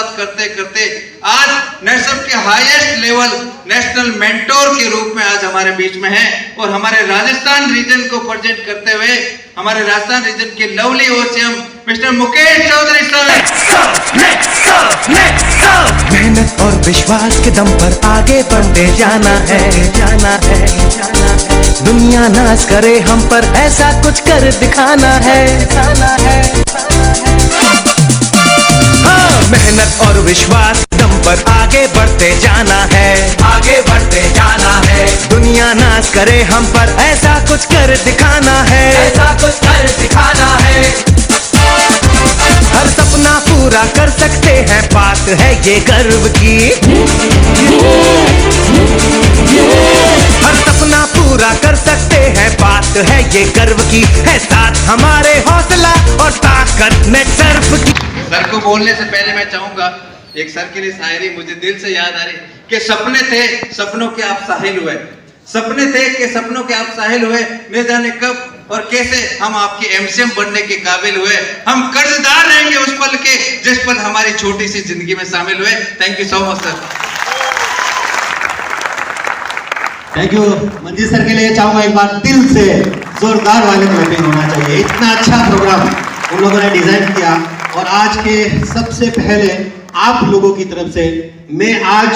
शुरुआत करते करते आज नेटसप के हाईएस्ट लेवल नेशनल मेंटोर के रूप में आज हमारे बीच में है और हमारे राजस्थान रीजन को प्रेजेंट करते हुए हमारे राजस्थान रीजन के lovely OCM mister Mukesh Chaudhary sir. मेहनत और विश्वास के दम पर आगे बढ़ते जाना है, जाना है, जाना है। दुनिया नाज करे हम पर, ऐसा कुछ कर दिखाना है, दिखाना है। हाँ, मेहनत और विश्वास के दम पर आगे बढ़ते जाना है, आगे बढ़ते जाना है। दुनिया नाज करे हम पर, ऐसा कुछ कर दिखाना है, ऐसा कुछ कर दिखाना है। हर सपना पूरा कर सकते हैं, बात है ये गर्व की। हर सपना पूरा कर सकते हैं, बात है ये गर्व की। है साथ हमारे हौसला और ताकत नेटसर्फ की। सर को बोलने से पहले मैं चाहूंगा एक सर के लिए शायरी मुझे दिल से याद आ रही कि सपने थे सपनों के आप साहिल हुए, सपने थे कि सपनों के आप साहिल हुए, न जाने कब और कैसे हम आपके एमसीएम बनने के काबिल हुए। हम कर्जदार रहेंगे उस पल के जिस पल हमारी छोटी सी जिंदगी में शामिल हुए। Thank you so much sir. Thank you Manjeet sir के लिए चाहूंगा एक बार दिल से जोरदार वाले क्लैपिंग होना चाहिए। इतना अच्छा प्रोग्राम उन लोगों ने डिजाइन किया और आज के सबसे पहले आप लोगों की तरफ से मैं आज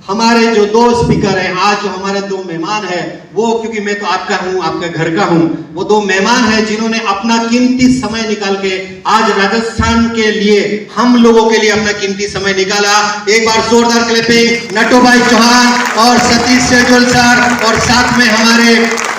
हमारे जो दो स्पीकर हैं, आज जो हमारे दो मेहमान हैं, वो क्योंकि मैं तो आपका हूं, आपके घर का हूं, वो दो मेहमान हैं जिन्होंने अपना कीमती समय निकाल के आज राजस्थान के लिए, हम लोगों के लिए अपना कीमती समय निकाला। एक बार जोरदार क्लैपिंग नटू भाई चौहान और सतीश सेजोल सर और साथ में हमारे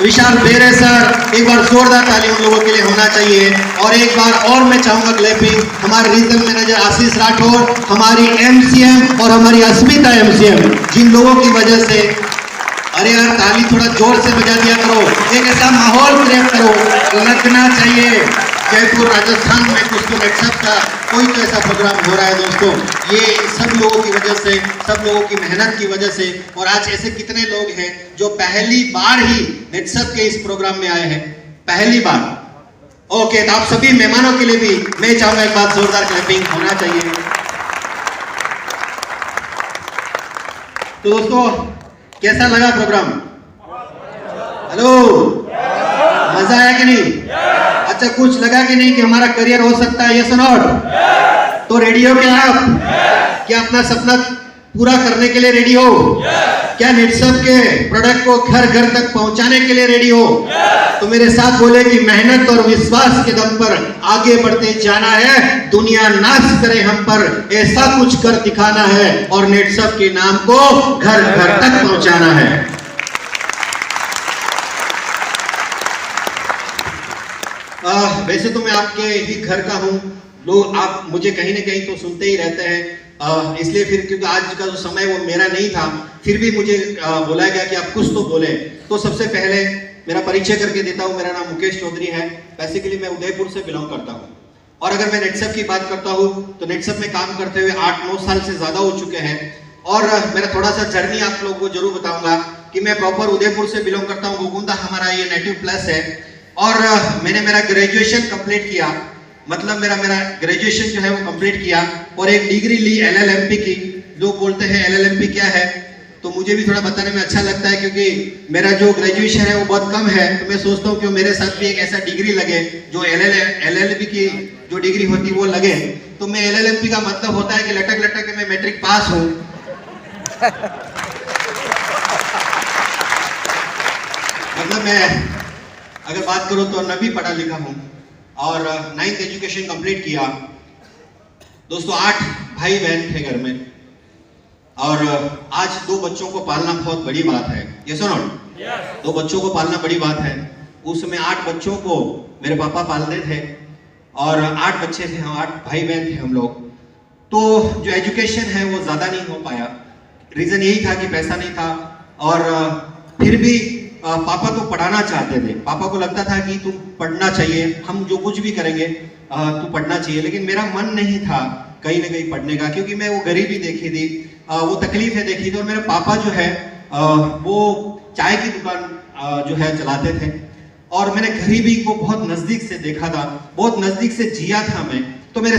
विशाल बेरे सर, एक बार जोरदार ताली उन लोगों के लिए होना चाहिए। और एक बार और मैं चाहूंगा क्लैपिंग हमारे रीजनल मैनेजर आशीष राठौर, हमारी एमसीएम और हमारी अस्मिता एमसीएम, जिन लोगों की वजह से, अरे यार ताली थोड़ा जोर से बजा दिया करो, एक ऐसा माहौल क्रिएट करो, लगना चाहिए जयपुर राजस्थान में कुछ तो नेटसप का कोई तो ऐसा प्रोग्राम हो रहा है दोस्तों। ये सब लोगों की वजह से, सब लोगों की मेहनत की वजह से। और आज ऐसे कितने लोग हैं जो पहली बार ही नेटसप के इस प्रोग्राम में आए हैं, पहली बार। ओके, तो आप सभी मेहमानों के लिए भी मैं चाहूंगा एक बात जोरदार क्लैपिंग होना चाहिए। तो दोस्तों कैसा लगा प्रोग्राम? हेलो, मजा आया कि नहीं? अच्छा, कुछ लगा कि नहीं कि हमारा करियर हो सकता है? यस और नॉट? तो रेडी हो क्या आप? क्या अपना सपना पूरा करने के लिए रेडी हो? क्या नेटसप के प्रोडक्ट को घर घर तक पहुंचाने के लिए रेडी हो? तो मेरे साथ बोले कि मेहनत और विश्वास के दम पर आगे बढ़ते जाना है, दुनिया नाच करे हम पर, ऐसा कुछ कर दिखाना है और नेटसप के नाम को घर घर तक पहुंचाना है। वैसे तो मैं आपके ही घर का हूं, लोग आप मुझे कहीं ना कहीं तो सुनते ही रहते हैं, इसलिए फिर क्योंकि आज का जो समय वो मेरा नहीं था, फिर भी मुझे बोला गया कि आप कुछ तो बोले। तो सबसे पहले मेरा परिचय करके देता हूँ। मेरा नाम मुकेश चौधरी है। बेसिकली मैं उदयपुर से बिलोंग करता हूँ और अगर मैं नेटसप की बात करता हूँ तो नेटसप में काम करते हुए 8-9 साल से ज्यादा हो चुके हैं। और मेरा थोड़ा सा जर्नी आप लोगों को जरूर बताऊंगा कि मैं प्रॉपर उदयपुर से बिलोंग करता हूँ। गोकुंदा हमारा ये नेटिव प्लेस है और मैंने मेरा ग्रेजुएशन कंप्लीट किया, मतलब मेरा ग्रेजुएशन जो है वो कंप्लीट किया और एक डिग्री ली LLMP की। लोग बोलते हैं LLMP क्या है, तो मुझे भी थोड़ा बताने में अच्छा लगता है क्योंकि मेरा जो ग्रेजुएशन है वो बहुत कम है, तो मैं सोचता हूँ कि मेरे साथ भी एक ऐसा डिग्री लगे जो LLB की जो डिग्री होती है वो लगे। तो मैं LLMP का मतलब होता है कि लटक लटक के मैं मैट्रिक पास हूँ। मतलब मैं अगर बात करूँ तो न भी पढ़ा लिखा हूँ और 9th एजुकेशन कंप्लीट किया। दोस्तों 8 भाई बहन थे घर में और आज 2 बच्चों को पालना बहुत बड़ी बात है। यस और नॉट? 2 बच्चों को पालना बड़ी बात है। उस समय 8 बच्चों को मेरे पापा पालते थे और 8 बच्चे थे, 8 भाई बहन थे हम लोग। तो जो एजुकेशन है वो ज्यादा नहीं हो पाया। रीजन यही था कि पैसा नहीं था और फिर भी पापा तो पढ़ाना चाहते थे। पापा को लगता था कि तुम पढ़ना चाहिए, हम जो कुछ भी करेंगे तू पढ़ना चाहिए, लेकिन मेरा मन नहीं था कहीं ना कहीं पढ़ने का, क्योंकि मैं वो गरीबी देखी थी, वो तकलीफें देखी थी। और मेरे पापा जो है वो चाय की दुकान जो है चलाते थे और मैंने गरीबी को बहुत नजदीक से देखा था, बहुत नजदीक से जिया था मैं। तो मेरे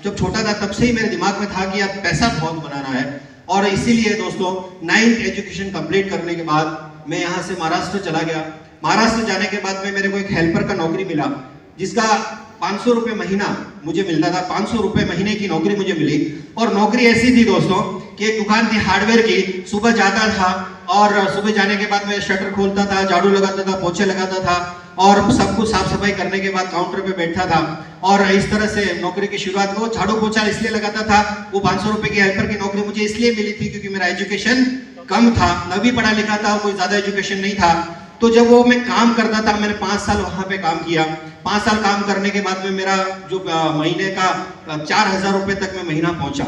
जब छोटा था तब से ही मेरे दिमाग में था कि यार पैसा बहुत बनाना है। और इसीलिए दोस्तों 9th एजुकेशन कंप्लीट करने के बाद मैं यहाँ से महाराष्ट्र चला गया। महाराष्ट्र जाने के बाद में मेरे को एक हेल्पर का नौकरी मिला, जिसका 500 रुपये महीना मुझे मिलता था। 500 रुपये महीने की नौकरी मुझे मिली। और नौकरी ऐसी थी दोस्तों कि एक दुकान थी हार्डवेयर की। सुबह जाता था और सुबह जाने के बाद मैं शटर खोलता था, झाड़ू लगाता था, पोछे लगाता था और सब कुछ साफ सफाई करने के बाद काउंटर पे बैठता था। और इस तरह से नौकरी की शुरुआत को झाड़ू पोछा इसलिए लगाता था। वो 500 रुपए की हेल्पर की नौकरी मुझे इसलिए मिली थी क्योंकि मेरा एजुकेशन कम था, मैं भी पढ़ा लिखा था, कोई ज्यादा एजुकेशन नहीं था। तो जब वो मैं काम करता था, मैंने 5 साल वहां पे काम किया। 5 साल काम करने के बाद में मेरा जो महीने का 4000 रुपए तक मैं महीना पहुंचा।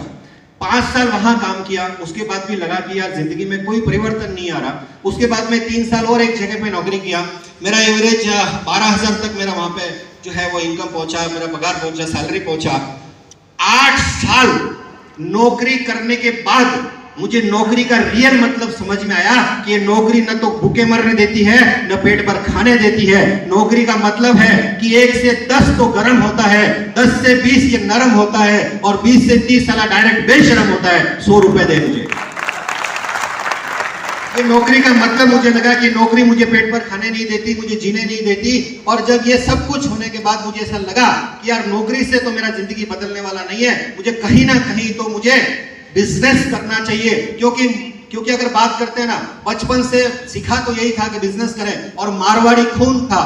5 साल वहां काम किया, उसके बाद भी लगा कि यार जिंदगी में कोई परिवर्तन नहीं आ रहा। उसके बाद मैं 3 साल और एक जगह पे नौकरी किया। मेरा एवरेज 12,000 तक मेरा वहां पे जो है वो इनकम पहुंचा, मेरा पगार पहुंचा, सैलरी पहुंचा। 8 साल नौकरी करने के बाद मुझे नौकरी का रियल मतलब समझ में आया कि ये नौकरी न तो भूखे मरने देती है, न पेट भर खाने देती है। नौकरी का मतलब है कि 1 से 10 तो गर्म होता है, 10 से 20 ये नरम होता है और 20 से 30 साला डायरेक्ट बेशरम होता है। 100 रुपए दे मुझे। ये नौकरी का मतलब मुझे लगा कि नौकरी मुझे पेट भर खाने नहीं देती, मुझे जीने नहीं देती। और जब ये सब कुछ होने के बाद मुझे ऐसा लगा कि यार नौकरी से तो मेरा जिंदगी बदलने वाला नहीं है, मुझे कहीं ना कहीं तो मुझे बिजनेस करना चाहिए। क्योंकि अगर बात करते हैं ना, बचपन से सीखा तो यही था कि बिजनेस करें। और मारवाड़ी खून था,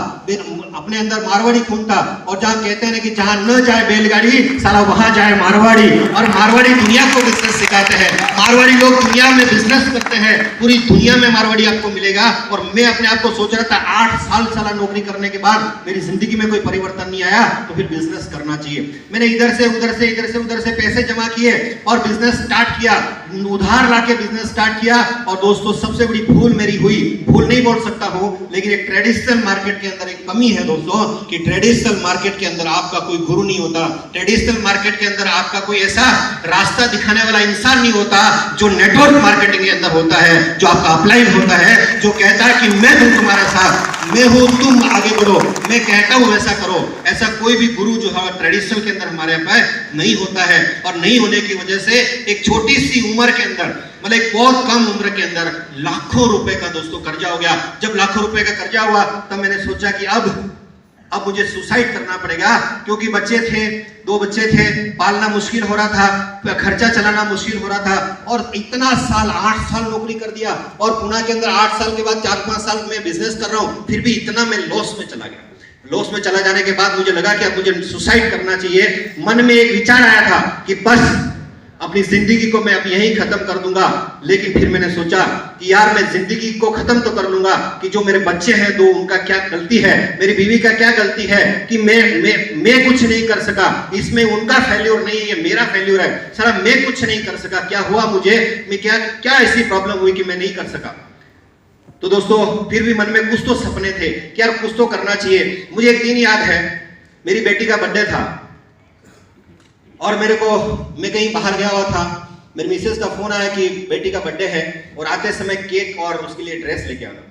अपने अंदर मारवाड़ी खून था। और जहां कहते हैं ना कि जहां न जाए बैलगाड़ी, साला वहां जाए मारवाड़ी। और मारवाड़ी दुनिया को बिजनेस सिखाते हैं। मारवाड़ी लोग दुनिया में बिजनेस करते हैं, पूरी दुनिया में मारवाड़ी आपको मिलेगा। और मैं अपने आप को सोच रहा था 8 साल साला नौकरी करने के बाद मेरी जिंदगी में कोई परिवर्तन नहीं आया, तो फिर बिजनेस करना चाहिए। मैंने इधर से उधर से पैसे जमा किए और बिजनेस स्टार्ट किया, उधार लाके बिजनेस स्टार्ट किया। और दोस्तों सबसे बड़ी भूल मेरी हुई, भूल नहीं बोल सकता हूं, लेकिन एक ट्रेडिशनल मार्केट के अंदर एक कमी है दोस्तों कि ट्रेडिशनल मार्केट के अंदर आपका कोई गुरु नहीं होता। ट्रेडिशनल मार्केट के अंदर आपका कोई ऐसा रास्ता दिखाने वाला इंसान नहीं होता जो नेटवर्क मार्केटिंग के अंदर होता है, जो आपका अपलाइन होता है, जो कहता है कि मैं हूं तुम्हारा साथ, मैं हूं, तुम आगे बढ़ो, मैं कहता हूं वैसा करो। ऐसा कोई भी गुरु जो है ट्रेडिशनल के अंदर हमारे पास नहीं होता है। और नहीं होने की वजह से एक छोटी सी उम्र के अंदर, मतलब एक बहुत कम उम्र के अंदर लाखों रुपए का दोस्तों कर्जा हो गया। जब लाखों रुपए का कर्जा हुआ तब मैंने सोचा कि अब मुझे सुसाइड करना पड़ेगा, क्योंकि बच्चे थे, 2 बच्चे थे, पालना मुश्किल हो रहा था, खर्चा चलाना मुश्किल हो रहा था। और इतना साल 8 साल नौकरी कर दिया और पुणे के अंदर 8 साल के बाद 4-5 साल में बिजनेस कर रहा हूं, फिर भी इतना मैं लॉस में चला गया। लॉस में चला जाने के बाद मुझे लगा कि अब मुझे सुसाइड करना चाहिए। मन में एक विचार आया था कि बस अपनी जिंदगी को मैं अब यहीं खत्म कर दूंगा। लेकिन फिर मैंने सोचा कि यार मैं जिंदगी को खत्म तो कर लूंगा कि जो मेरे बच्चे हैं 2, उनका क्या गलती है, मेरी बीवी का क्या गलती है कि मैं कुछ नहीं कर सका। इसमें उनका फेल्योर नहीं है, मेरा फेल्योर है। सारा मैं कुछ नहीं कर सका, क्या हुआ मुझे, मैं क्या ऐसी प्रॉब्लम हुई कि मैं नहीं कर सका। तो दोस्तों फिर भी मन में कुछ तो सपने थे कि यार कुछ तो करना चाहिए। मुझे एक दिन याद है, मेरी बेटी का बर्थडे था और मैं कहीं बाहर गया हुआ था। मेरी मिसेस का फोन आया कि बेटी का बर्थडे है और आते समय केक और उसके लिए ड्रेस लेके आना।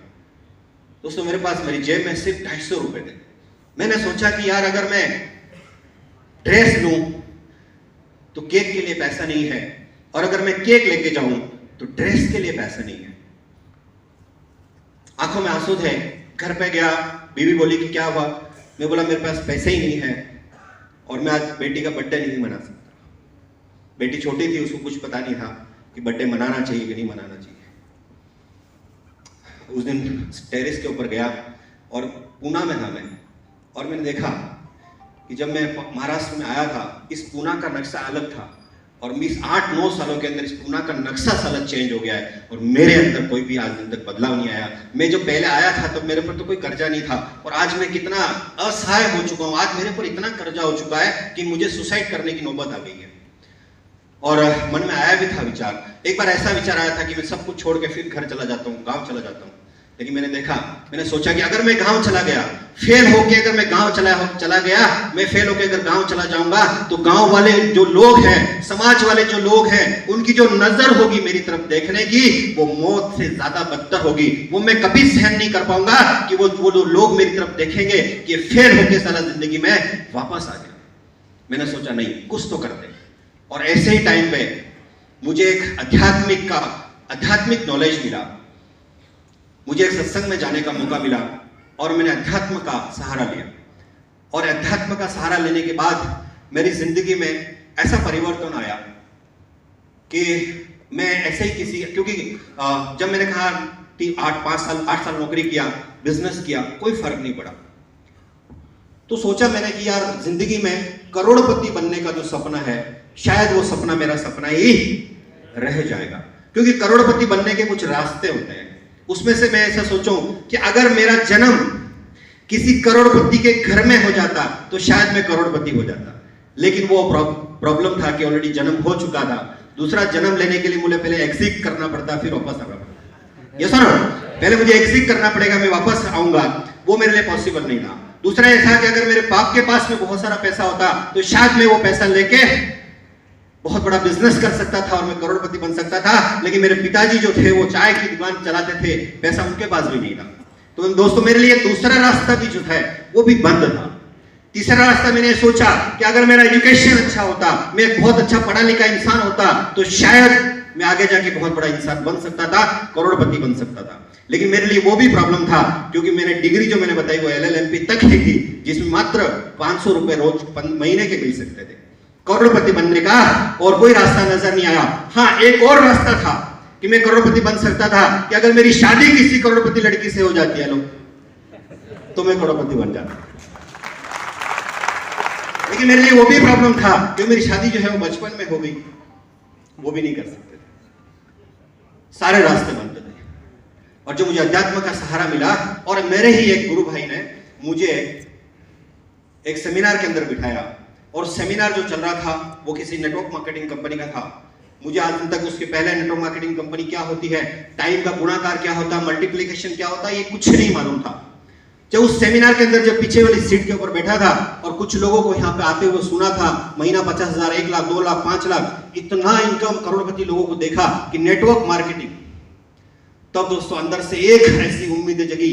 दोस्तों मेरे पास मेरी जेब में सिर्फ 250 रुपए थे। मैंने सोचा कि यार अगर मैं ड्रेस लूं तो केक के लिए पैसा नहीं है, और अगर मैं केक लेके जाऊं तो ड्रेस के लिए पैसा नहीं है। आंखों में आंसू थे। घर पे गया, बीवी बोली कि क्या हुआ। मैं बोला मेरे पास पैसे ही नहीं है और मैं आज बेटी का बर्थडे नहीं मना सकता। बेटी छोटी थी, उसको कुछ पता नहीं था कि बर्थडे मनाना चाहिए कि नहीं मनाना चाहिए। उस दिन टेरेस के ऊपर गया और पूना में था मैं, और मैंने देखा कि जब मैं महाराष्ट्र में आया था इस पूना का नक्शा अलग था और इस 8-9 सालों के अंदर इस पूना का नक्शा साला चेंज हो गया है और मेरे अंदर कोई भी आज दिन तक बदलाव नहीं आया। मैं जो पहले आया था तो मेरे पर तो कोई कर्जा नहीं था और आज मैं कितना असहाय हो चुका हूं। आज मेरे पर इतना कर्जा हो चुका है कि मुझे सुसाइड करने की नौबत आ गई है। और मन में आया भी था विचार, एक बार ऐसा विचार आया था कि मैं सब कुछ छोड़ के फिर घर चला जाता हूँ, गाँव चला जाता हूँ। लेकिन मैंने सोचा कि अगर मैं गांव चला गया, फेल होके अगर मैं गांव चला गया, मैं फेल होके अगर गांव चला जाऊंगा तो गांव वाले जो लोग हैं, समाज वाले जो लोग हैं, उनकी जो नजर होगी मेरी तरफ देखने की, वो मौत से ज्यादा बदतर होगी। वो मैं कभी सहन नहीं कर पाऊंगा कि वो लोग मेरी तरफ देखेंगे कि फेल होके सारा जिंदगी में वापस आ गया। मैंने सोचा नहीं, कुछ तो करते। और ऐसे ही टाइम पे मुझे एक आध्यात्मिक नॉलेज मिला, मुझे एक सत्संग में जाने का मौका मिला और मैंने अध्यात्म का सहारा लिया। और अध्यात्म का सहारा लेने के बाद मेरी जिंदगी में ऐसा परिवर्तन आया कि मैं ऐसे ही क्योंकि जब मैंने कहा 8 साल नौकरी किया, बिजनेस किया, कोई फर्क नहीं पड़ा। तो सोचा मैंने कि यार जिंदगी में करोड़पति बनने का जो सपना है, शायद वो सपना मेरा सपना ही रह जाएगा, क्योंकि करोड़पति बनने के कुछ रास्ते होते हैं। उसमें से मैं ऐसा सोचूं कि अगर मेरा जन्म किसी करोड़पति के घर में हो जाता तो शायद मैं करोड़पति हो जाता, लेकिन वो प्रॉब्लम था कि ऑलरेडी जन्म हो चुका था। दूसरा जन्म लेने के लिए मुझे पहले एग्जिट करना पड़ता, फिर वापस आना पड़ता। ये सुनो, पहले मुझे एग्जिट करना पड़ेगा, मैं वापस आऊंगा, वो मेरे लिए पॉसिबल नहीं था। दूसरा ऐसा कि अगर मेरे बाप के पास में बहुत सारा पैसा होता तो शायद मैं वो पैसा लेके बहुत बड़ा बिजनेस कर सकता था और मैं करोड़पति बन सकता था, लेकिन मेरे पिताजी जो थे वो चाय की दुकान चलाते थे, पैसा उनके पास भी नहीं था। तो दोस्तों मेरे लिए दूसरा रास्ता भी जो है वो भी बंद था। तीसरा रास्ता मैंने सोचा कि अगर मेरा एजुकेशन अच्छा होता, मैं बहुत अच्छा पढ़ा लिखा इंसान होता, तो शायद मैं आगे जाके बहुत बड़ा इंसान बन सकता था, करोड़पति बन सकता था। लेकिन मेरे लिए वो भी प्रॉब्लम था, क्योंकि मैंने डिग्री जो मैंने बताई वो LLMP तक ही थी, जिसमें मात्र 500 रुपए रोज महीने के मिल सकते थे। करोड़पति बनने का और कोई रास्ता नजर नहीं आया। हाँ, एक और रास्ता था कि मैं करोड़पति बन सकता था कि अगर मेरी शादी किसी करोड़पति लड़की से हो जाती है लोग, तो मैं करोड़पति बन जाता। लेकिन मेरे लिए वो भी प्रॉब्लम था कि मेरी शादी जो है वो बचपन में हो गई, वो भी नहीं कर सकते थे। सारे रास्ते बंद थे। और जो मुझे अध्यात्म का सहारा मिला, और मेरे ही एक गुरु भाई ने मुझे एक सेमिनार के अंदर बिठाया, और सेमिनार जो चल रहा था वो किसी नेटवर्क मार्केटिंग कंपनी का था। मुझे आज तक उसके पहले नेटवर्क मार्केटिंग कंपनी क्या होती है, टाइम का गुणाकार क्या होता है, मल्टीप्लिकेशन क्या होता है, ये कुछ नहीं मालूम था। जब उस सेमिनार के अंदर जब पीछे वाली सीट के ऊपर बैठा था और कुछ लोगों को यहाँ पे आते हुए सुना था, महीना 50,000, 1 लाख, 2 लाख, 5 लाख, इतना इनकम करोड़पति लोगों को देखा कि नेटवर्क मार्केटिंग, तब दोस्तों अंदर से एक ऐसी उम्मीद जगी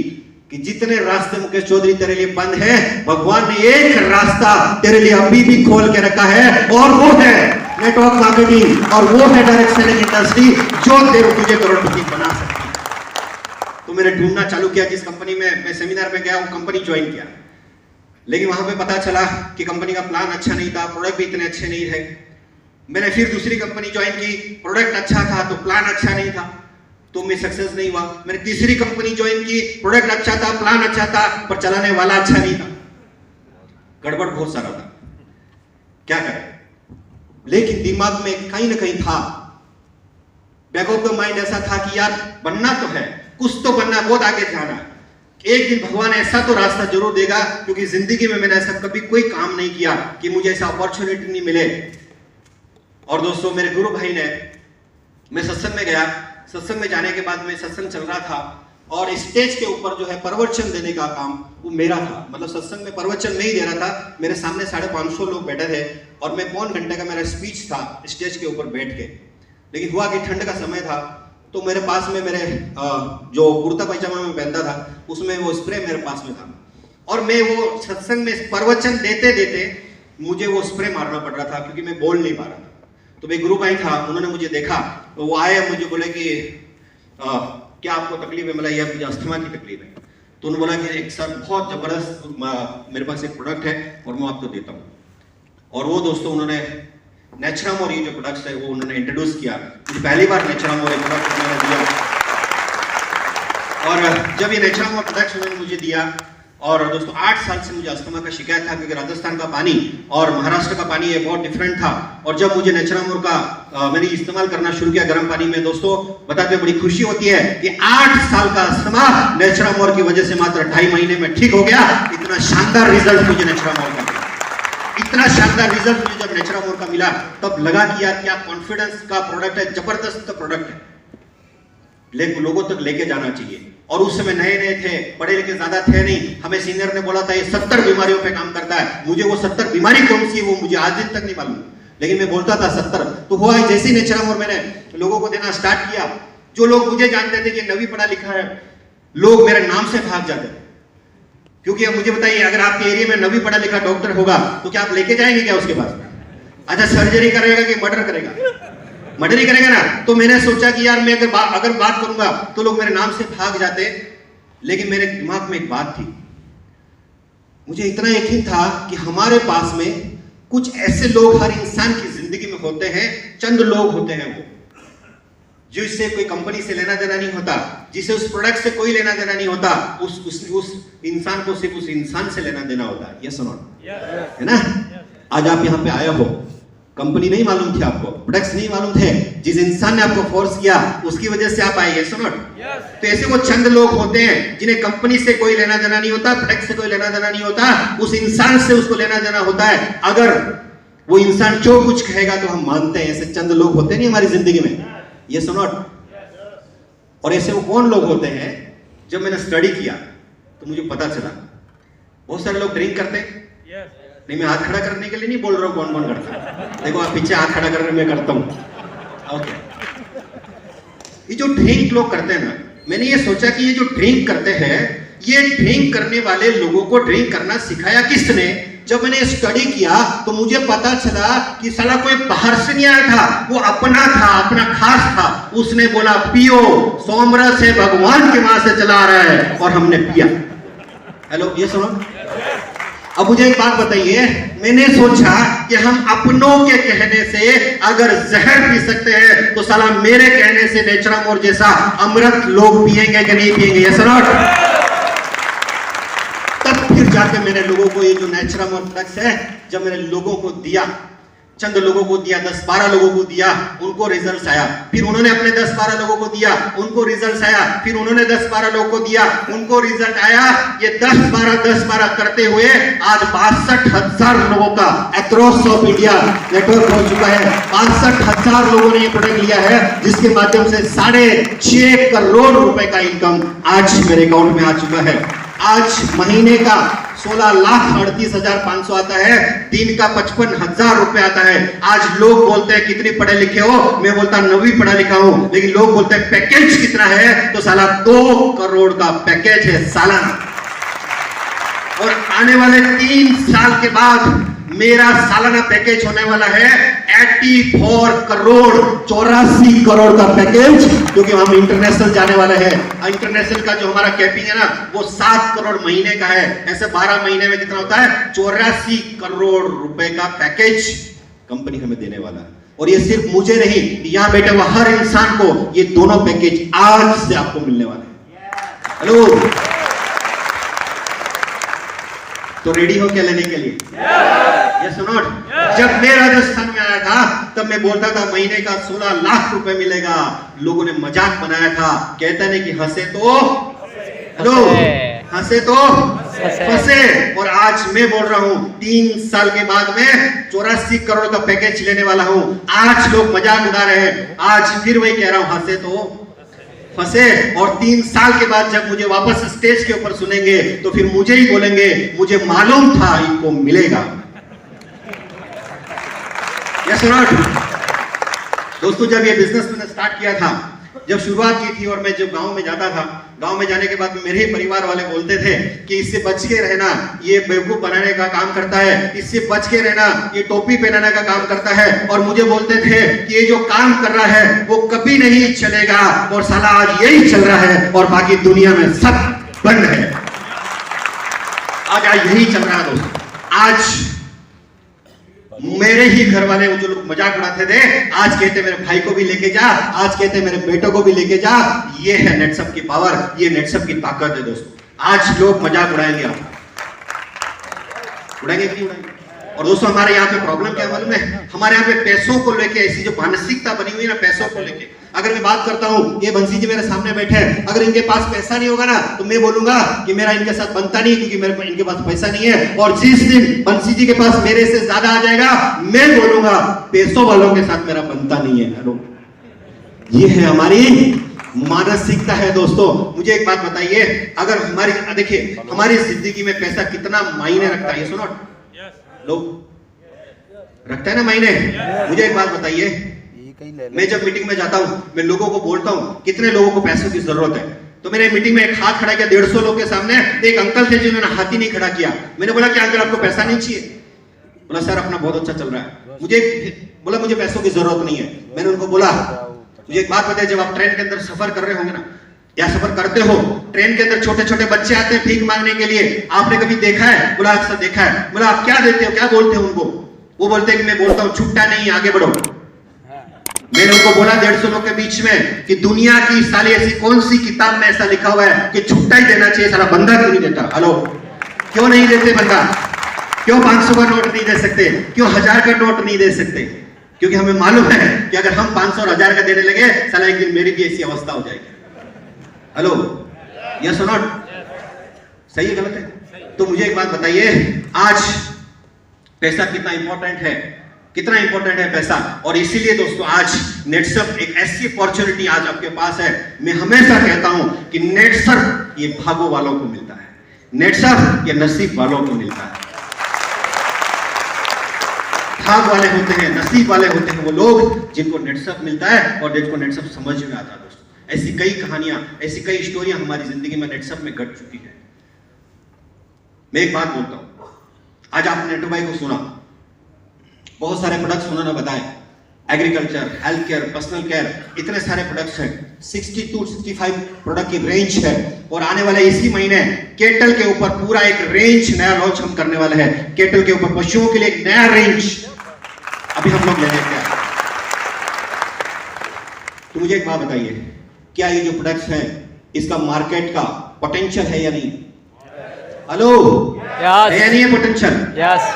कि जितने रास्ते मुकेश चौधरी तेरे लिए बंद है, भगवान ने एक रास्ता तेरे लिए अभी भी खोल के रखा है, और वो है नेटवर्क मार्केटिंग, और वो है डायरेक्ट सेलिंग इंडस्ट्री, जो तुझे करोड़पति बना सकती है। तो मैंने ढूंढना चालू किया। जिस कंपनी में मैं सेमिनार में गया वो कंपनी ज्वाइन किया, लेकिन वहां पे पता चला कि कंपनी का प्लान अच्छा नहीं था, प्रोडक्ट भी इतने अच्छे नहीं थे। मैंने फिर दूसरी कंपनी ज्वाइन की, प्रोडक्ट अच्छा था तो प्लान अच्छा नहीं था, तो मैं सक्सेस नहीं हुआ। मैंने तीसरी कंपनी ज्वाइन की, प्रोडक्ट अच्छा था, प्लान अच्छा था, पर चलाने वाला अच्छा नहीं था। गड़बड़ बहुत सारा था, क्या करें। लेकिन दिमाग में कहीं ना कहीं था, बैक ऑफ द माइंड ऐसा था कि यार बनना तो है, कुछ तो बनना, बहुत आगे जाना। एक दिन भगवान ऐसा तो रास्ता जरूर देगा, क्योंकि जिंदगी में मैंने ऐसा कभी कोई काम नहीं किया कि मुझे ऐसा अपॉर्चुनिटी नहीं मिले। और दोस्तों मेरे गुरु भाई ने, मैं सत्संग में गया, सत्संग में जाने के बाद में सत्संग चल रहा था और स्टेज के ऊपर जो है प्रवचन देने का काम वो मेरा था। मतलब सत्संग में प्रवचन नहीं दे रहा था, मेरे सामने 550 लोग बैठे थे और मैं पौन घंटे का मेरा स्पीच था स्टेज के ऊपर बैठ के। लेकिन हुआ कि ठंड का समय था, तो मेरे पास में मेरे जो कुर्ता पैजामा में पहनता था उसमें वो स्प्रे मेरे पास में था, और मैं वो सत्संग में प्रवचन देते देते मुझे वो स्प्रे मारना पड़ रहा था, क्योंकि मैं बोल नहीं पा रहा था। तो मेरे गुरु भाई था, उन्होंने मुझे देखा, तो वो आए, मुझे बोले कि क्या आपको तकलीफ है? मतलब यह मुझे अस्थमा की तकलीफ है। तो उन्होंने बोला कि एक सर बहुत जबरदस्त मेरे पास एक प्रोडक्ट है और मैं आपको देता हूँ। और वो दोस्तों उन्होंने नेचुरम और ये जो प्रोडक्ट्स है वो उन्होंने इंट्रोड्यूस किया। मुझे पहली बार नेचुरम और प्रोडक्ट उन्होंने दिया, और जब ये नेचुरम और प्रोडक्ट्स उन्होंने मुझे दिया, और दोस्तों 8 साल से मुझे अस्थमा का शिकायत था, क्योंकि राजस्थान का पानी और महाराष्ट्र का पानी ये बहुत डिफरेंट था। और जब मुझे नेचुरामोर का मैंने इस्तेमाल करना शुरू किया गर्म पानी में, दोस्तों बताते हुए बड़ी खुशी होती है कि 8 साल का अस्थमा नेचुरामोर की वजह से मात्र 2.5 महीने में ठीक हो गया। इतना शानदार रिजल्ट मुझे नेचुरामोर का मिला, इतना शानदार रिजल्ट मुझे जब नेचुरामोर का मिला, तब लगा कि यार क्या कॉन्फिडेंस का प्रोडक्ट है, जबरदस्त प्रोडक्ट है, लोगों तक लेके जाना चाहिए। और उस समय नए नए थे, पढ़े लिखे ज्यादा थे नहीं, हमें सीनियर ने बोला था ये 70 बीमारियों पे काम करता है। मुझे वो 70 बीमारी कौन सी है वो मुझे आज दिन तक नहीं मालूम, लेकिन मैं बोलता था 70। तो हुआ जैसे ही नेचुरम और मैंने लोगों को देना स्टार्ट किया, जो लोग मुझे जानते थे कि नवी पढ़ा लिखा है, लोग मेरे नाम से भाग जाते थे। क्योंकि अब मुझे बताइए, अगर आपके एरिया में नवी पढ़ा लिखा डॉक्टर होगा तो क्या आप लेके जाएंगे क्या उसके पास? अच्छा सर्जरी करेगा कि मर्डर करेगा? मर्डर ही करेगा ना। तो मैंने सोचा कि यार मैं अगर बात करूंगा तो लोग मेरे नाम से भाग जाते, लेकिन मेरे दिमाग में एक बात थी, मुझे इतना यकीन था कि हमारे पास में कुछ ऐसे लोग हर इंसान की जिंदगी में होते हैं, चंद लोग होते हैं वो, जिससे कोई कंपनी से लेना देना नहीं होता, जिसे उस प्रोडक्ट से कोई लेना देना नहीं होता, उस इंसान को सिर्फ उस इंसान से लेना देना होता है। यस और नॉट? है ना? आज आप यहाँ पे आए हो, कंपनी नहीं मालूम थी आपको, प्रोडक्ट्स नहीं मालूम थे, जिस इंसान ने आपको फोर्स किया उसकी वजह से आप आए। यस और नॉट? तो ऐसे वो चंद लोग होते हैं जिन्हें कंपनी से कोई लेना देना नहीं होता, प्रोडक्ट से कोई लेना देना नहीं होता, उस इंसान से उसको लेना देना होता है। अगर वो इंसान जो कुछ कहेगा तो हम मानते हैं। ऐसे चंद लोग होते नहीं हमारी जिंदगी में। यस और नॉट? और ऐसे वो कौन लोग होते हैं? जब मैंने स्टडी किया तो मुझे पता चला बहुत सारे लोग ड्रिंक करते हैं। नहीं, मैं हाथ खड़ा करने के लिए नहीं बोल रहा हूं कौन कौन करता है, देखो आप पीछे हाथ खड़ा कर रहे, मैं करता हूं। ओके, ये जो ड्रिंक लोग करते हैं ना, मैंने ये सोचा कि ये जो ड्रिंक करते हैं, ये ड्रिंक करने वाले लोगों को ड्रिंक करना सिखाया किसने? जब मैंने स्टडी किया तो मुझे पता चला कि साला कोई बाहर से नहीं आया था, वो अपना था, अपना खास था। उसने बोला पियो, सोमरस है भगवान के वहां से चला रहा है, और हमने पिया। हेलो, ये सुनो। अब मुझे एक बात बताइए, मैंने सोचा कि हम अपनों के कहने से अगर जहर पी सकते हैं तो साला मेरे कहने से नेचुरामोर जैसा अमृत लोग पिएंगे कि नहीं पिएंगे? यस और नॉट? तब फिर जाके मैंने लोगों को ये जो नेचुरामोर प्रोडक्ट्स है, जब मैंने लोगों को दिया, चंद लोगों को दिया, 10-12 लोगों को दिया, उनको रिजल्ट आया। फिर उन्होंने अपने 10-12 लोगों को दिया, उनको रिजल्ट आया। फिर उन्होंने 10-12 लोगों को दिया, उनको रिजल्ट आया। ये 10-12 करते हुए आज 62,000 लोगों का अक्रॉस ऑफ इंडिया नेटवर्क हो चुका है। 62,000 लोगों ने ये प्रोडक्ट लिया है, जिसके माध्यम से 6.5 करोड़ रुपए का इनकम आज मेरे अकाउंट में आ चुका है। आज महीने का 16,38,500 आता है, दिन का 55,000 रुपए आता है। आज लोग बोलते हैं कितने पढ़े लिखे हो, मैं बोलता 9वीं पढ़ा लिखा हूं, लेकिन लोग बोलते हैं पैकेज कितना है, तो साला 2 करोड़ का पैकेज है सालाना। और आने वाले 3 साल के बाद मेरा सालाना पैकेज होने वाला है 84 करोड़, 84 करोड़ का पैकेज, क्योंकि हम इंटरनेशनल जाने वाले हैं। इंटरनेशनल का जो हमारा कैपिंग है ना, वो 7 करोड़ महीने का है। ऐसे 12 महीने में कितना होता है? 84 करोड़ रुपए का पैकेज कंपनी हमें देने वाला है। और ये सिर्फ मुझे नहीं, यहां बैठे हुआ हर इंसान को ये दोनों पैकेज आज से आपको मिलने वाले हैं। हेलो, तो रेडी हो क्या लेने के लिए? यस और नॉट? जब मैं राजस्थान में आया था तब मैं बोलता था महीने का 16 लाख रुपए मिलेगा। लोगों ने मजाक बनाया था, कहता नहीं कि हंसे तो हेलो, हंसे तो फंसे। और आज मैं बोल रहा हूं 3 साल के बाद में 84 करोड़ का पैकेज लेने वाला हूं। आज लोग मजाक उड़ा रहे हैं, आज फिर वही कह रहा हूं, हंसे तो फंसे। और 3 साल के बाद जब मुझे वापस स्टेज के ऊपर सुनेंगे तो फिर मुझे ही बोलेंगे मुझे मालूम था इनको मिलेगा। यस और नॉट? दोस्तों, जब ये बिजनेस मैंने स्टार्ट किया था, जब शुरुआत की थी और मैं जब गांव में जाता था, गांव में जाने के बाद मेरे ही परिवार वाले बोलते थे कि इससे बच के रहना, ये बेवकूफ बनाने का काम करता है, इससे बच के रहना, ये टोपी पहनाने का काम करता है। और मुझे बोलते थे कि ये जो काम कर रहा है वो कभी नहीं चलेगा, और साला आज यही चल रहा है और बाकी दुनिया में सब बंद है। आज यही चल रहा है दोस्तों। आज मेरे ही घर वाले जो लोग मजाक उड़ाते थे, आज कहते मेरे भाई को भी लेके जा, आज कहते मेरे बेटों को भी लेके जा। ये है नेटसप की पावर, ये नेटसप की ताकत है दोस्तों। आज लोग मजाक उड़ाएंगे, आप उड़ाएंगे कि उड़ाएंगे? और दोस्तों, हमारे यहाँ पे प्रॉब्लम क्या मालूम है? हमारे यहाँ पे पैसों को लेके ऐसी जो मानसिकता बनी हुई है ना, पैसों को लेके। अगर मैं बात करता हूँ, ये बंसी जी मेरे सामने बैठे हैं, अगर इनके पास पैसा नहीं होगा ना तो मैं बोलूंगा कि मेरा इनके साथ बनता नहीं, क्योंकि मेरे इनके पास पैसा नहीं है। और जिस दिन बंसी जी के पास मेरे से ज्यादा आ जाएगा, मैं बोलूंगा पैसों वालों के साथ मेरा बनता नहीं है। हेलो, ये है हमारी मानसिकता है दोस्तों। मुझे एक बात बताइए, अगर हमारी, देखिए हमारी जिंदगी में पैसा कितना मायने रखता है? सुनो लोग, रखता है ना मायने? मुझे एक बात बताइए, मैं जब मीटिंग में जाता हूं, मैं लोगों को बोलता हूं कितने लोगों को पैसों की जरूरत है, तो मैंने मीटिंग में एक हाथ खड़ा किया 150 लोग के सामने। एक अंकल थे जिन्होंने हाथ ही नहीं खड़ा किया। मैंने बोला कि अंकल आपको पैसा नहीं चाहिए? बोला सर अपना बहुत अच्छा चल रहा है। मुझे बोला मुझे पैसों की जरूरत नहीं है। मैंने उनको बोला मुझे एक बात बताइए, जब आप ट्रेन के अंदर सफर कर रहे होंगे ना या सफर करते हो, ट्रेन के अंदर छोटे छोटे बच्चे आते हैं भीख मांगने के लिए, आपने कभी देखा है? बोला अक्सर देखा है। बोला आप क्या देते हो, क्या बोलते हो उनको? वो बोलते हैं कि मैं बोलता हूँ छुट्टा नहीं, आगे बढ़ो। मैंने उनको बोला 150 लोग के बीच में कि दुनिया की साली ऐसी कौन सी किताब में ऐसा लिखा हुआ है कि छुट्टा ही देना चाहिए, सारा बंदा क्यों नहीं देता? हेलो, क्यों नहीं देते बंदा? क्यों 500 का नोट नहीं दे सकते? क्यों 1000 का नोट नहीं दे सकते? क्योंकि हमें मालूम है कि अगर हम 500 और 1000 का देने लगे, साला एक दिन मेरी भी ऐसी अवस्था हो जाएगी। हेलो, यस और नॉट? सही है गलत है? तो मुझे एक बात बताइए, आज पैसा कितना इंपॉर्टेंट है? कितना इंपॉर्टेंट है पैसा? और इसीलिए दोस्तों आज नेटसर्फ एक ऐसी अपॉर्चुनिटी आज आपके पास है। मैं हमेशा कहता हूं कि नेटसर्फ ये भागों वालों को मिलता है, नेटसर्फ ये नसीब वालों को मिलता है। भाग वाले होते हैं, नसीब वाले होते हैं वो लोग जिनको नेटसर्फ मिलता है और जिनको नेटसर्फ समझ में आता है। दोस्तों ऐसी कई कहानियां, ऐसी कई स्टोरियां हमारी जिंदगी में नेटसर्फ में घट चुकी है। मैं एक बात बोलता हूं, आज आपने नेटो भाई को सुना, बहुत सारे प्रोडक्ट्स उन्होंने बताए, agriculture, health care, personal care, इतने सारे प्रोडक्ट्स हैं। 60 to 65 प्रोडक्ट की रेंज है। और आने वाले इसी महीने केटल के ऊपर पूरा एक रेंज नया लॉन्च हम करने वाले हैं। केटल के ऊपर पशुओं के लिए एक नया रेंज अभी हम लोग लेने हैं। तो मुझे एक बात बताइए, क्या ये जो प्रोडक्ट्स हैं इसका मार्केट का पोटेंशियल है या नहीं? हेलो, है या नहीं है पोटेंशियल?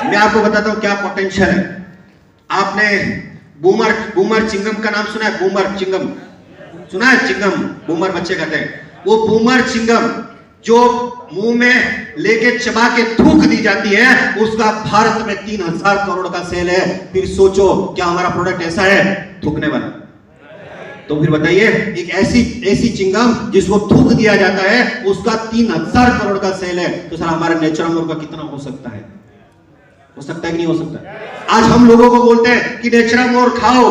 मैं आपको बताता हूं क्या पोटेंशियल है। आपने बूमर चिंगम का नाम सुना है? बूमर चिंगम सुना है? चिंगम बूमर बच्चे खाते हैं। वो बूमर चिंगम जो मुंह में लेके चबा के थूक दी जाती है, उसका भारत में 3000 करोड़ का सेल है। फिर सोचो क्या हमारा प्रोडक्ट ऐसा है थूकने वाला? तो फिर बताइए, एक ऐसी चिंगम जिसको थूक दिया जाता है उसका 3000 करोड़ का सेल है, तो सर हमारा नेचुरल का कितना हो सकता है? हो सकता है कि नहीं हो सकता? आज हम लोगों को बोलते हैं कि नेचुरल मोर खाओ,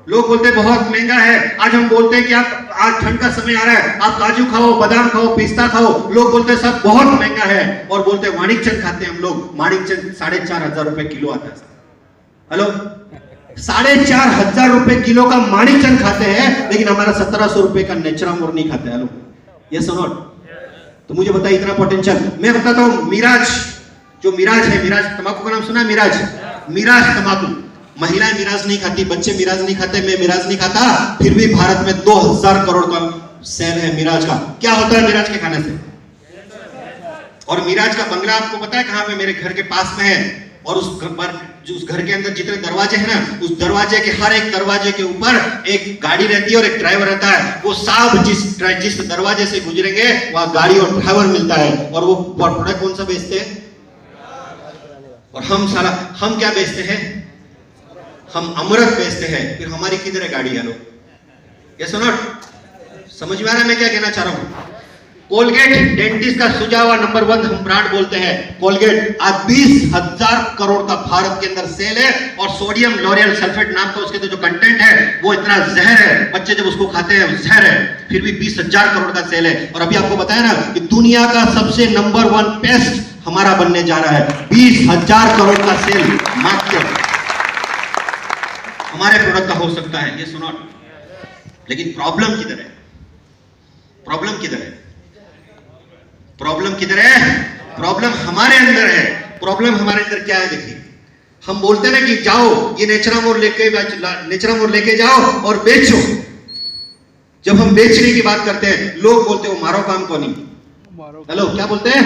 लोग बोलते हैं बहुत महंगा है। आज हम बोलते हैं कि आप आज ठंड का समय आ रहा है, आप काजू खाओ, बादाम खाओ, पिस्ता खाओ, लोग बोलते हैं सब बहुत महंगा है। और बोलते हैं माणिकचंद खाते हैं हम लोग, माणिकचंद 4500 रुपए किलो आता है। हेलो, 4500 रुपए किलो का माणिकचंद खाते हैं, लेकिन हमारा 1700 रुपए का नेचुरल मोर नहीं खाते। हेलो, यस और नॉट? तो मुझे बताइए इतना पोटेंशियल। मैं बताता हूं, मिराज जो मिराज है, मिराज तंबाकू का नाम सुना है? मिराज तंबाकू, महिलाएं मिराज नहीं खाती, बच्चे मिराज नहीं खाते, मैं मिराज नहीं खाता, फिर भी भारत में 2000 करोड़ का सेल है मिराज का। क्या होता है मिराज के खाने से? और मिराज का बंगला आपको पता है कहां पे? मेरे घर के पास में है। और उस घर के अंदर जितने दरवाजे हैं ना, उस दरवाजे के हर एक दरवाजे के ऊपर एक गाड़ी रहती है और एक ड्राइवर रहता है। वो साहब जिस दरवाजे से गुजरेंगे वहां गाड़ी और ड्राइवर मिलता है। और वो प्रोडक्ट कौन सा बेचते हैं? और हम क्या बेचते हैं? हम अमृत बेचते हैं। फिर हमारी किधर है गाड़ी? हेलो, यस और नॉट? समझ में आ रहा है मैं क्या कहना चाह रहा हूं? कोलगेट डेंटिस्ट का सुझाव हुआ नंबर 1 हम ब्रांड बोलते हैं कोलगेट। आज 20,000 करोड़ का भारत के अंदर सेल है। और सोडियम लॉरियल सल्फेट नाम का उसके जो कंटेंट है वो इतना जहर है, बच्चे जब उसको खाते हैं जहर है, फिर भी 20,000 करोड़ का सेल है। और अभी आपको बताया ना कि दुनिया का सबसे नंबर 1 पेस्ट हमारा बनने जा रहा है। 20,000 करोड़ का सेल मात्र हमारे प्रोडक्ट का हो सकता है, ये सुनो। लेकिन प्रॉब्लम किधर है? प्रॉब्लम किधर है? प्रॉब्लम किधर है? प्रॉब्लम हमारे अंदर है। प्रॉब्लम हमारे अंदर क्या है? देखिए, हम बोलते हैं ना कि जाओ ये नेचुरल मोर लेके जाओ और बेचो। जब हम बेचने की बात करते हैं, लोग बोलते हो मारो काम को नहीं। हेलो, क्या बोलते हैं?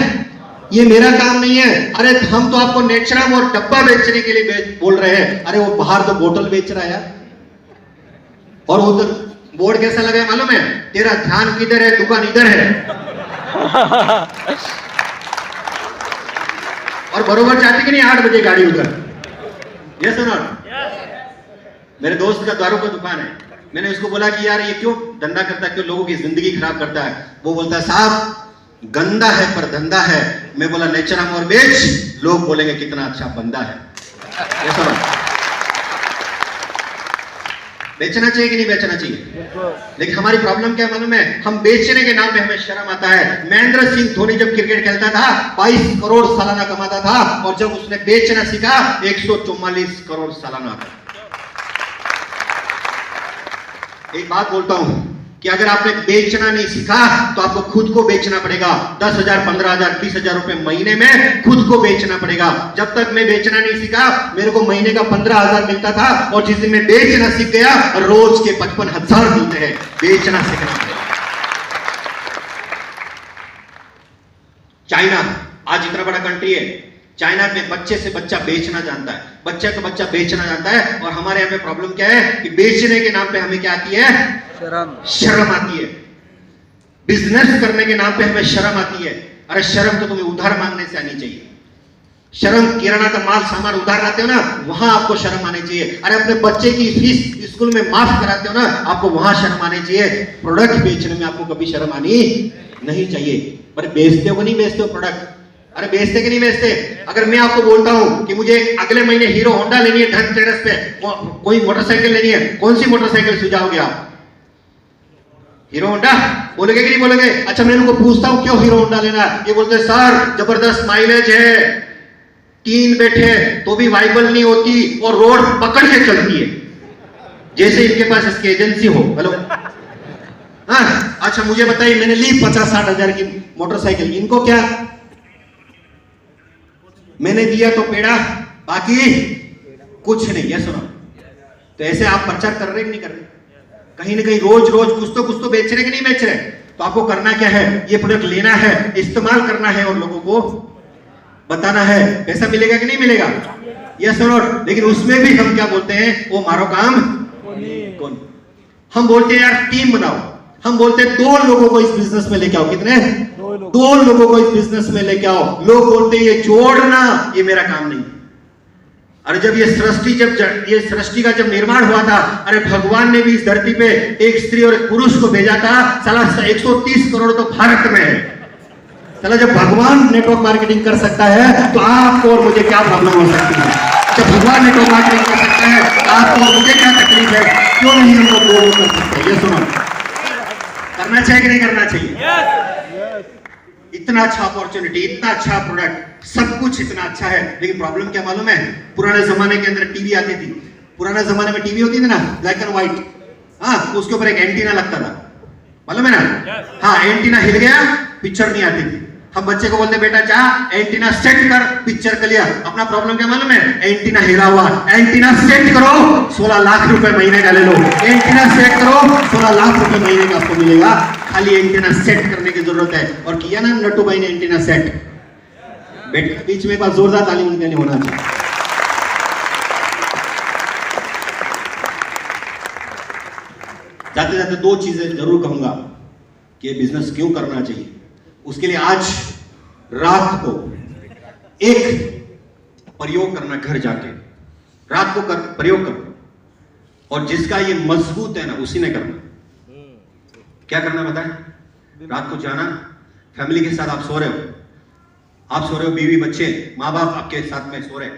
ये मेरा काम नहीं है। अरे हम तो आपको नेचुरल मोर डब्बा बेचने के लिए बोल रहे हैं। अरे वो बाहर तो बोतल बेच रहा है यार। और उधर बोर्ड कैसा लगा है मालूम है? तेरा ध्यान किधर है, दुकान इधर है। और बरोबर जाती कि नहीं 8 बजे गाड़ी उधर? यस और नॉट? मेरे दोस्त का दारू का दुकान है। मैंने उसको बोला कि यार ये क्यों धंधा करता है, क्यों लोगों की जिंदगी खराब करता है? वो बोलता है साहब गंदा है पर धंधा है। मैं बोला नेचुरल मोर बेच, लोग बोलेंगे कितना अच्छा बंदा है। यस और नॉट? Yes yes. मेरे दोस्त का दारू का दुकान है। मैंने उसको बोला कि यार ये क्यों धंधा करता है, क्यों लोगों की जिंदगी खराब करता है? वो बोलता है साहब गंदा है पर धंधा है। मैं बोला नेचुरल मोर बेच, लोग बोलेंगे कितना अच्छा बंदा है। बेचना चाहिए कि नहीं बेचना चाहिए? लेकिन हमारी प्रॉब्लम क्या मालूम है, हम बेचने के नाम पे हमें शर्म आता है। महेंद्र सिंह धोनी जब क्रिकेट खेलता था 22 करोड़ सालाना कमाता था, और जब उसने बेचना सीखा 144 करोड़ सालाना आता। एक बात बोलता हूं कि अगर आपने बेचना नहीं सीखा तो आपको खुद को बेचना पड़ेगा। 10,000, 15,000, 30,000 रुपए महीने में खुद को बेचना पड़ेगा। जब तक मैं बेचना नहीं सीखा, मेरे को महीने का 15,000 मिलता था, और जिस दिन मैं बेचना सीख गया रोज के 55,000 मिलते हैं। बेचना सीखना पड़ेगा। चाइना आज इतना बड़ा कंट्री है, चाइना में बच्चे से बच्चा बेचना जानता है, बच्चे का बच्चा बेचना जानता है। और हमारे यहाँ पे प्रॉब्लम क्या है कि बेचने के नाम पे हमें क्या आती है? शर्म आती है। बिजनेस करने के नाम पे हमें शर्म आती है। अरे शर्म तो तुम्हें उधार मांगने से आनी चाहिए। शर्म किराना का माल सामान उधार लाते हो ना, वहां आपको शर्म आनी चाहिए। अरे अपने बच्चे की फीस स्कूल में माफ कराते हो ना, आपको वहां शर्म आनी चाहिए। प्रोडक्ट बेचने में आपको कभी शर्म आनी नहीं चाहिए। अरे बेचते हो कि नहीं बेचते हो प्रोडक्ट? अरे बेचते कि नहीं बेचते? अगर मैं आपको बोलता हूं कि मुझे अगले महीने हीरो होंडा लेनी है धनतेरस पे, कोई मोटरसाइकिल लेनी है, कौन सी मोटरसाइकिल सुझाओगे आप? हीरो होंडा बोलोगे कि नहीं बोलोगे? अच्छा मैं उनको पूछता हूं क्यों हीरो होंडा लेना है, ये बोलते सर जबरदस्त माइलेज है, 3 बैठे तो भी वाइबल नहीं होती और रोड पकड़ के चलती है, जैसे इनके पास इसकी एजेंसी हो। हेलो हाँ, अच्छा मुझे बताइए, मैंने ली 50-60 हजार की मोटरसाइकिल, इनको क्या? मैंने दिया तो पेड़ा, बाकी कुछ नहीं। ये सुनो, तो ऐसे आप प्रचार कर रहे कि नहीं कर रहे? कहीं ना कहीं रोज रोज कुछ तो बेच रहे कि नहीं बेच रहे? तो आपको करना क्या है, ये प्रोडक्ट लेना है, इस्तेमाल करना है और लोगों को बताना है। पैसा मिलेगा कि नहीं मिलेगा? यस और नो। लेकिन उसमें भी हम क्या बोलते हैं, वो मारो काम कौन। हम बोलते हैं यार टीम बनाओ, हम बोलते हैं 2 लोगों को इस बिजनेस में लेके आओ। कितने? 2 लोगों को इस बिजनेस में लेके आओ। लोग बोलते हैं ये जोड़ना, ये मेरा काम नहीं। अरे जब ये सृष्टि का जब निर्माण हुआ था, अरे भगवान ने भी इस धरती पे एक स्त्री और एक पुरुष को भेजा था। साला 130 करोड़ तो भारत में है। साला जब भगवान नेटवर्क मार्केटिंग कर सकता है तो आपको और मुझे क्या प्रॉब्लम हो सकती है? जब भगवान नेटवर्क मार्केटिंग कर सकता है तो आपको और मुझे क्या तकलीफ है? क्यों नहीं हम लोग वो कर सकते? ये सुनो, करना चाहिए कि नहीं करना चाहिए? इतना अच्छा अपॉर्चुनिटी, इतना अच्छा प्रोडक्ट, सब कुछ इतना अच्छा है, लेकिन प्रॉब्लम क्या मालूम है? पुराने जमाने के अंदर टीवी आती थी, पुराने जमाने में टीवी होती थी ना, ब्लैक एंड व्हाइट, हाँ, उसके ऊपर एक एंटीना लगता था, मालूम है ना? हाँ, एंटीना हिल गया, पिक्चर नहीं आती थी। हम बच्चे को बोलते बेटा जा एंटीना सेट कर, पिक्चर क्लियर। अपना प्रॉब्लम क्या मालूम है? एंटीना हिला हुआ, एंटीना सेट करो, 16 लाख रुपए महीने का ले लो। एंटीना सेट करो, 16 लाख रुपए महीने का आपको मिलेगा। खाली एंटीना सेट करने की जरूरत है। और किया ना नट्टू भाई ने एंटीना सेट। बेटे बीच में बात जोरदार ताली उनके लिए होना चाहिए। जाते जाते 2 चीजें जरूर कहूंगा कि बिजनेस क्यों करना चाहिए। उसके लिए आज रात को एक प्रयोग करना, घर जाके रात को प्रयोग करो, और जिसका ये मजबूत है ना उसी ने करना। क्या करना बताएं? रात को जाना, फैमिली के साथ आप सो रहे हो, बीवी बच्चे माँ बाप आपके साथ में सो रहे,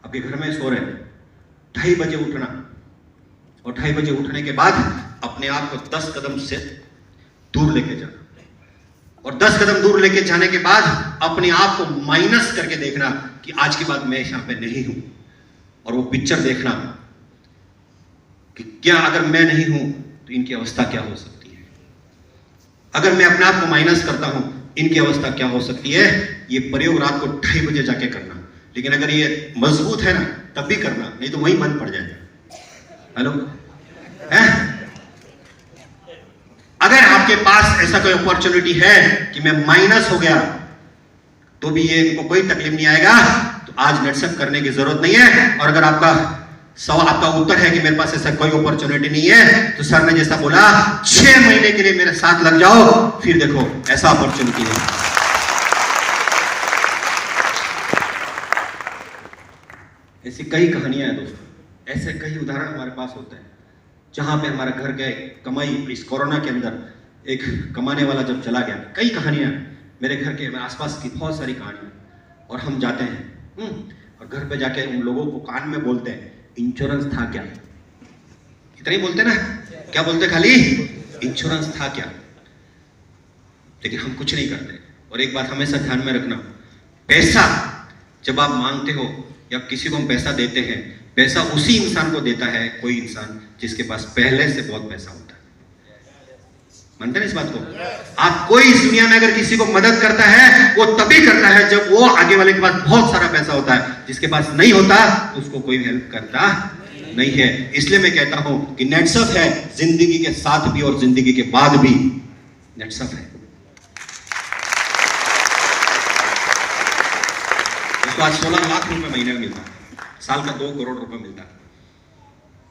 आपके घर में सो रहे, 2:30 बजे उठना, और 2:30 बजे उठने के बाद अपने आप को 10 कदम से दूर लेके जाना, और 10 कदम दूर लेके जाने के बाद अपने आप को माइनस करके देखना कि आज के बाद मैं यहां पे नहीं हूं, और वो पिक्चर देखना कि क्या अगर मैं नहीं हूं तो इनकी अवस्था क्या हो सकती है। अगर मैं अपने आप को माइनस करता हूं, इनकी अवस्था क्या हो सकती है। ये प्रयोग रात को 2:30 बजे जाके करना, लेकिन अगर ये मजबूत है ना तब भी करना, नहीं तो वही बंद पड़ जाएगा। हेलो है? अगर आपके पास ऐसा कोई अपॉर्चुनिटी है कि मैं माइनस हो गया तो भी ये इनको कोई तकलीफ नहीं आएगा, तो आज नेटसअप करने की जरूरत नहीं है। और अगर आपका उत्तर है कि मेरे पास ऐसा कोई अपॉर्चुनिटी नहीं है, तो सर ने जैसा बोला 6 महीने के लिए मेरे साथ लग जाओ, फिर देखो ऐसा अपॉर्चुनिटी है। ऐसी कई कहानियां हैं दोस्तों, ऐसे कई उदाहरण हमारे पास होते हैं जहां पे हमारा घर गए कमाई। इस कोरोना के अंदर एक कमाने वाला जब चला गया, कई कहानियां मेरे घर के आसपास की बहुत सारी कहानियां, और हम जाते हैं और घर पे जाके उन लोगों को कान में बोलते हैं इंश्योरेंस था क्या? इतना ही बोलते ना, क्या बोलते खाली इंश्योरेंस था क्या, लेकिन हम कुछ नहीं करते। और एक बात हमेशा ध्यान में रखना, पैसा जब आप मांगते हो या किसी को हम पैसा देते हैं, पैसा उसी इंसान को देता है कोई इंसान जिसके पास पहले से बहुत पैसा होता है। मानते हैं इस बात को? आप कोई इस दुनिया में अगर किसी को मदद करता है वो तभी करता है जब वो आगे वाले के पास बहुत सारा पैसा होता है। जिसके पास नहीं होता उसको कोई हेल्प करता नहीं है। इसलिए मैं कहता हूं कि नेटसप है जिंदगी के साथ भी और जिंदगी के बाद भी नेटसप है। उसको आज 16 लाख रुपए महीने में मिलता है, साल का 2 करोड़ रुपए मिलता है।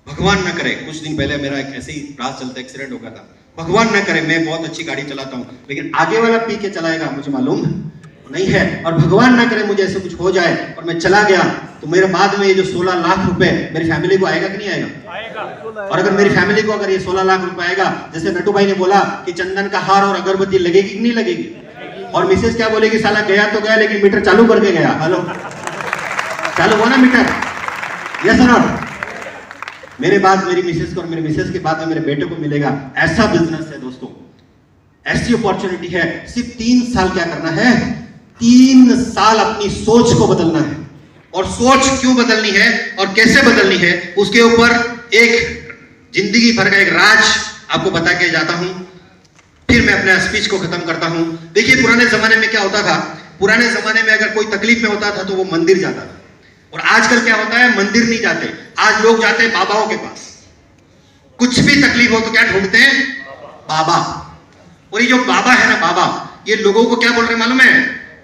भगवान न करे, कुछ दिन पहले मेरा एक ऐसे ही रात चलता एक्सीडेंट हो गया था। भगवान न करे, मैं बहुत अच्छी गाड़ी चलाता हूं, लेकिन आगे वाला पी के चलाएगा मुझे मालूम नहीं है। और भगवान न करे मुझे ऐसे कुछ हो जाए और मैं चला गया, तो मेरे बाद में ये जो 16 लाख रुपए मेरी फैमिली को आएगा कि नहीं आएगा? और अगर मेरी फैमिली को अगर ये 16 लाख रुपए आएगा, जैसे नटू भाई ने बोला कि चंदन का हार और अगरबत्ती लगेगी कि नहीं लगेगी, और मिसेस क्या बोलेगी, साला गया तो गया लेकिन मीटर चालू करके गया। हेलो, चालू हुआ ना मीटर? यस और नॉट? मेरे बाद मेरी मिसेस को और मेरे मिसेस के बाद में मेरे बेटे को मिलेगा। ऐसा बिजनेस है दोस्तों, ऐसी अपॉर्चुनिटी है। सिर्फ 3 साल क्या करना है, 3 साल अपनी सोच को बदलना है। और सोच क्यों बदलनी है और कैसे बदलनी है, उसके ऊपर एक जिंदगी भर का एक राज आपको बता के जाता हूं, फिर मैं अपने स्पीच को खत्म करता हूं। देखिए, पुराने जमाने में क्या होता था, पुराने जमाने में अगर कोई तकलीफ में होता था तो वो मंदिर जाता था, और आजकल क्या होता है, मंदिर नहीं जाते, आज लोग जाते हैं बाबाओं के पास। कुछ भी तकलीफ हो तो क्या ढूंढते हैं, बाबा। और ये जो बाबा है ना, बाबा, ये लोगों को क्या बोल रहे हैं मालूम है,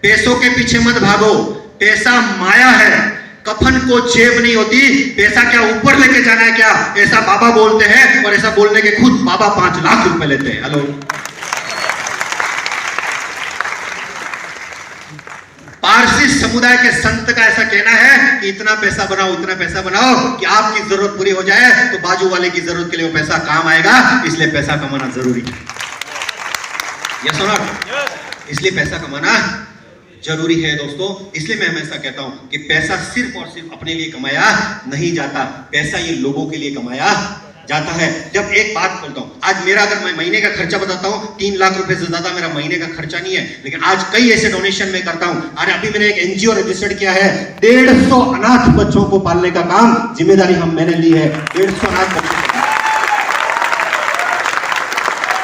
पैसों के पीछे मत भागो, पैसा माया है, कफन को जेब नहीं होती, पैसा क्या ऊपर लेके जाना है क्या, ऐसा बाबा बोलते हैं। और ऐसा बोलने के खुद बाबा 5 लाख रुपए लेते हैं। हेलो, पारसी समुदाय के संत का ऐसा कहना है कि इतना पैसा बनाओ, इतना पैसा बनाओ कि आपकी जरूरत पूरी हो जाए तो बाजू वाले की जरूरत के लिए वो पैसा काम आएगा। इसलिए पैसा कमाना जरूरी है। यस और नॉट? इसलिए पैसा कमाना जरूरी है दोस्तों। इसलिए मैं हमेशा कहता हूं कि पैसा सिर्फ और सिर्फ अपने लिए कमाया नहीं जाता, पैसा ये लोगों के लिए कमाया जाता है। जब एक बात बोलता हूं, आज मेरा अगर मैं महीने का खर्चा बताता हूं, 3 लाख रुपए से ज्यादा मेरा महीने का खर्चा नहीं है, लेकिन आज कई ऐसे डोनेशन मैं करता हूं। अरे अभी मैंने एक एनजीओ रजिस्टर्ड किया है, 150 अनाथ बच्चों को पालने का काम जिम्मेदारी मैंने ली है। 150 अनाथ बच्चों,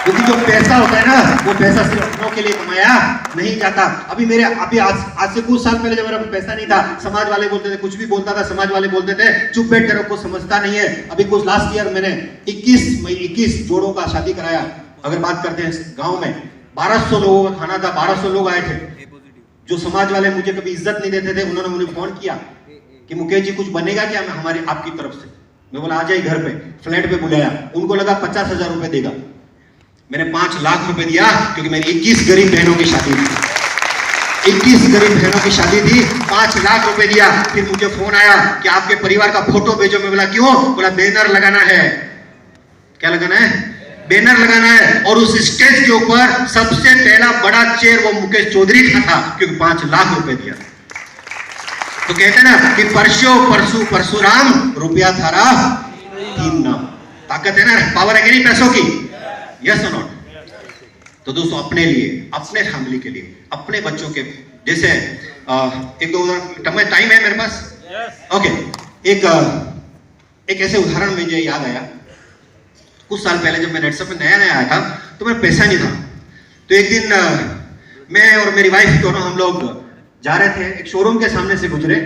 क्योंकि जो पैसा होता है ना, वो पैसा सिर्फ अपनों के लिए कमाया नहीं जाता। अभी आज से कुछ साल पहले जब मेरा पैसा नहीं था, समाज वाले बोलते थे, कुछ भी बोलता था समाज वाले बोलते थे चुप बैठ कर, को समझता नहीं है। अभी कुछ लास्ट ईयर मैंने 21 जोड़ों का शादी कराया। अगर बात करते हैं गांव में 1200 लोगों का खाना था, 1200 लोग आए थे। जो समाज वाले मुझे कभी इज्जत नहीं देते थे, उन्होंने मुझे फोन किया कि मुकेश जी कुछ बनेगा क्या हमारी आपकी तरफ से। मैं बोला आ जाइए घर पे, फ्लैट पे बुलाया, उनको लगा 50,000 रुपए देगा, मैंने 5 लाख रुपए दिया, क्योंकि मेरी 21 गरीब बहनों की शादी थी। 21 गरीब बहनों की शादी थी, 5 लाख रुपए दिया। फिर मुझे फोन आया कि आपके परिवार का फोटो भेजो। मैं बोला क्यों? बोला बैनर लगाना है। क्या लगाना है? बैनर लगाना है। और उस स्टेज के ऊपर सबसे पहला बड़ा चेयर वो मुकेश चौधरी का था, क्योंकि 5 लाख रुपए दिया। तो कहते ना कि परशुराम रुपया थारा 3 नाम। ताकत है ना, पावर है कि नहीं पैसों की? यस और नॉट? तो दोस्तों, अपने लिए, अपने फैमिली के लिए, अपने बच्चों के, जैसे एक दो टाइम है मेरे पास? ओके, एक ऐसे उदाहरण मुझे याद आया। कुछ साल पहले जब मैं नेटसप में नया आया था तो मेरा पैसा नहीं था। तो एक दिन मैं और मेरी वाइफ दोनों हम लोग जा रहे थे, एक शोरूम के सामने से गुजरे,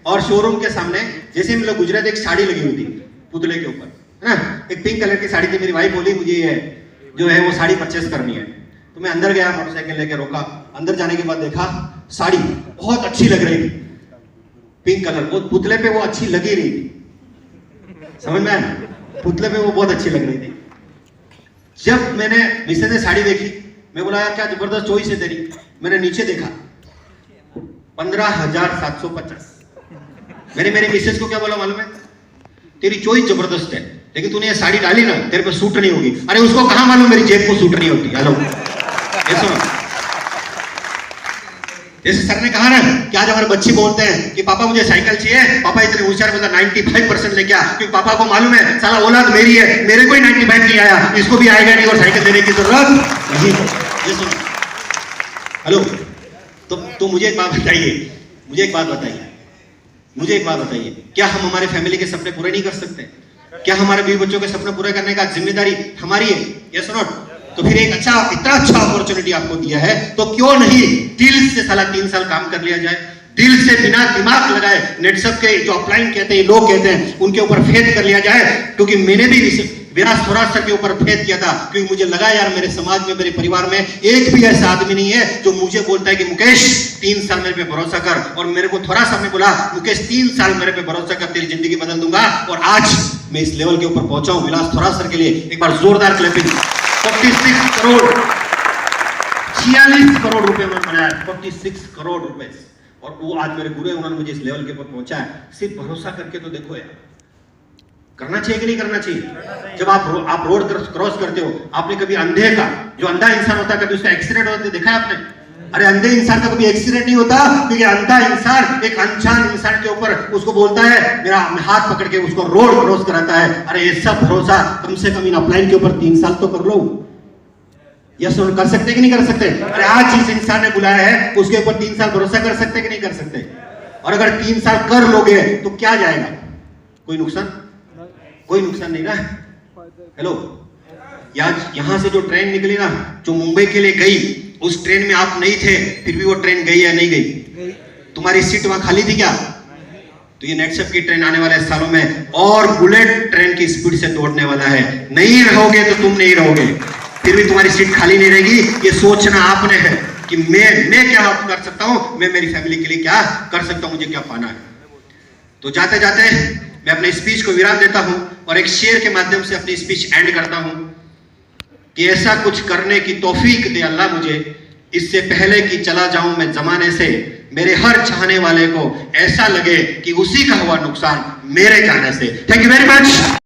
और शोरूम के सामने जैसे हम लोग गुजरे थे एक साड़ी लगी हुई थी पुतले के ऊपर, है ना, एक पिंक कलर की साड़ी थी। मेरी वाइफ बोली मुझे ये जो है वो साड़ी परचेस करनी है। तो मैं अंदर गया, मोटरसाइकिल लेके रोका। अंदर जाने के बाद देखा साड़ी बहुत अच्छी लग रही थी, पिंक कलर, वो पुतले पे वो अच्छी लगी रही थी। समझ में आया? पुतले पे वो बहुत अच्छी लग रही थी। जब मैंने मिसेस ने साड़ी देखी, मैं बोला क्या जबरदस्त चॉइस है तेरी। मैंने नीचे देखा 15,750। मेरी मिसेस को क्या बोला मालूम है? तेरी चॉइस जबरदस्त है, लेकिन तूने ये साड़ी डाली ना, तेरे पे सूट नहीं होगी। अरे उसको कहां मालूम मेरी जेब को सूट नहीं होती। हेलो, जैसे सर ने कहा ना कि आज हमारे बच्चे बोलते हैं कि पापा मुझे साइकिल चाहिए, पापा इतने होशियार बंदा 95% लेके आ, क्योंकि पापा को मालूम है साला औलाद मेरी है, मेरे को ही 95 नहीं आया, इसको भी आएगा नहीं और साइकिल देने की जरूरत नहीं। ये सुनो, हेलो, तो मुझे एक बात बताइए, मुझे एक बात बताइए, क्या हम हमारे फैमिली के सपने पूरे नहीं कर सकते? क्या हमारे बीवी बच्चों के सपने पूरे करने का जिम्मेदारी हमारी है? यस और नॉट? तो फिर एक इतना अच्छा अपॉर्चुनिटी आपको दिया है, तो क्यों नहीं दिल से साला 3 साल काम कर लिया जाए, दिल से बिना दिमाग लगाए नेटसप के जो अपलाइन कहते हैं, लोग कहते हैं, उनके ऊपर फेथ कर लिया जाए। क्योंकि मैंने भी विराज स्वराज सर के ऊपर फेथ किया था, क्योंकि मुझे लगा यार मेरे समाज में, मेरे परिवार में एक भी ऐसा आदमी नहीं है जो मुझे बोलता है कि मुकेश 3 साल मेरे पे भरोसा कर, और मेरे को थोड़ा सा बोला मुकेश 3 साल मेरे पे भरोसा कर, तेरी जिंदगी बदल दूंगा। और आज मैं इस लेवल के ऊपर पहुंचा हूं। विलास थोरात सर के लिए एक बार जोरदार क्लैपिंग। 46 करोड़ 46 करोड़ रुपए में बनाया, 46 करोड़ रुपए, और वो आज मेरे गुरु हैं, उन्होंने मुझे इस लेवल के ऊपर पहुंचाया। सिर्फ भरोसा करके तो देखो यार, करना चाहिए कि नहीं करना चाहिए? जब आप रोड क्रॉस करते हो, आपने कभी अंधे का, जो अंधा इंसान होता है, कभी उसका एक्सीडेंट होते देखा है आपने? अरे अंधे इंसान का कभी एक्सीडेंट नहीं होता, क्योंकि अंधा इंसान एक अनजान इंसान के ऊपर उसको बोलता है, मेरा हाथ पकड़ के उसको रोड क्रॉस कराता है। अरे ये सब भरोसा कम से कम इन अपलाइन के ऊपर 3 साल तो कर लो। यस कर सकते कि नहीं कर सकते? अरे आज जिस इंसान ने बुलाया है उसके ऊपर 3 साल भरोसा कर सकते कि नहीं कर सकते? और अगर 3 साल कर लोगे तो क्या जाएगा? कोई नुकसान नहीं ना। हेलो, यहां से जो ट्रेन निकली ना, जो मुंबई के लिए गई, उस ट्रेन में आप नहीं थे, फिर भी वो ट्रेन गई या नहीं गई? तुम्हारी सीट वहां खाली थी क्या? तो ये नेटसप की ट्रेन आने वाले सालों में और बुलेट ट्रेन की स्पीड से दौड़ने वाला है। नहीं रहोगे तो तुम नहीं रहोगे, फिर भी तुम्हारी सीट खाली नहीं रहेगी। ये सोचना आपने है कि मैं क्या कर सकता हूं, मैं मेरी फैमिली के लिए क्या कर सकता हूं, मुझे क्या पाना है। तो जाते जाते मैं अपने स्पीच को विराम देता हूं और एक शेर के माध्यम से अपनी स्पीच एंड करता हूं कि ऐसा कुछ करने की तौफीक दे अल्लाह मुझे, इससे पहले कि चला जाऊं मैं जमाने से, मेरे हर चाहने वाले को ऐसा लगे कि उसी का हुआ नुकसान मेरे जाने से। Thank you very much.